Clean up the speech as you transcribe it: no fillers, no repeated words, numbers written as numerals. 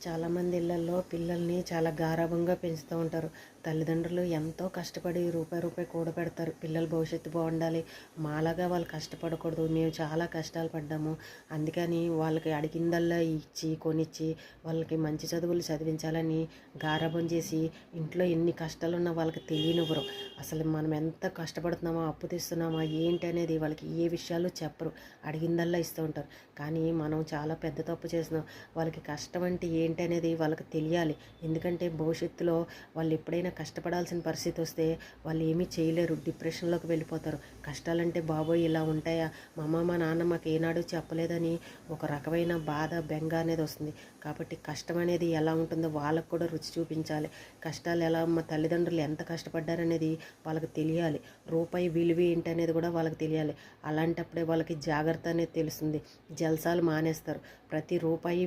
చాలామంది ఇళ్లల్లో పిల్లల్ని చాలా గారాబంగా పెంచుతూ ఉంటారు. తల్లిదండ్రులు ఎంతో కష్టపడి రూపాయి రూపాయి కూడబెడతారు. పిల్లల భవిష్యత్తు బాగుండాలి, మాలాగా వాళ్ళు కష్టపడకూడదు, మేము చాలా కష్టాలు పడ్డాము, అందుకని వాళ్ళకి అడిగిందల్లా ఇచ్చి కొనిచ్చి వాళ్ళకి మంచి చదువులు చదివించాలని గారాబం చేసి ఇంట్లో ఎన్ని కష్టాలున్నా వాళ్ళకి తెలియనివ్వరు. అసలు మనం ఎంత కష్టపడుతున్నామా, అప్పు తీస్తున్నామా ఏంటి అనేది వాళ్ళకి ఏ విషయాలు చెప్పరు. అడిగిందల్లా ఇస్తూ ఉంటారు. కానీ మనం చాలా పెద్ద తప్పు చేస్తున్నాం. వాళ్ళకి కష్టం అంటే ఏంటి అనేది వాళ్ళకి తెలియాలి. ఎందుకంటే భవిష్యత్తులో వాళ్ళు ఎప్పుడైనా కష్టపడాల్సిన పరిస్థితి వస్తే వాళ్ళు ఏమీ చేయలేరు, డిప్రెషన్లోకి వెళ్ళిపోతారు. కష్టాలంటే బాబోయ్ ఇలా ఉంటాయా, మా అమ్మ మా నాన్న మాకు ఏనాడు చెప్పలేదని ఒక రకమైన బాధ బెంగ అనేది వస్తుంది. కాబట్టి కష్టం అనేది ఎలా ఉంటుందో వాళ్ళకు కూడా రుచి చూపించాలి. కష్టాలు ఎలా, మా తల్లిదండ్రులు ఎంత కష్టపడ్డారనేది వాళ్ళకి తెలియాలి. రూపాయి విలువ ఏంటి అనేది కూడా వాళ్ళకి తెలియాలి. అలాంటప్పుడే వాళ్ళకి జాగ్రత్త అనేది తెలుస్తుంది. జల్సాలు మానేస్తారు. ప్రతి రూపాయి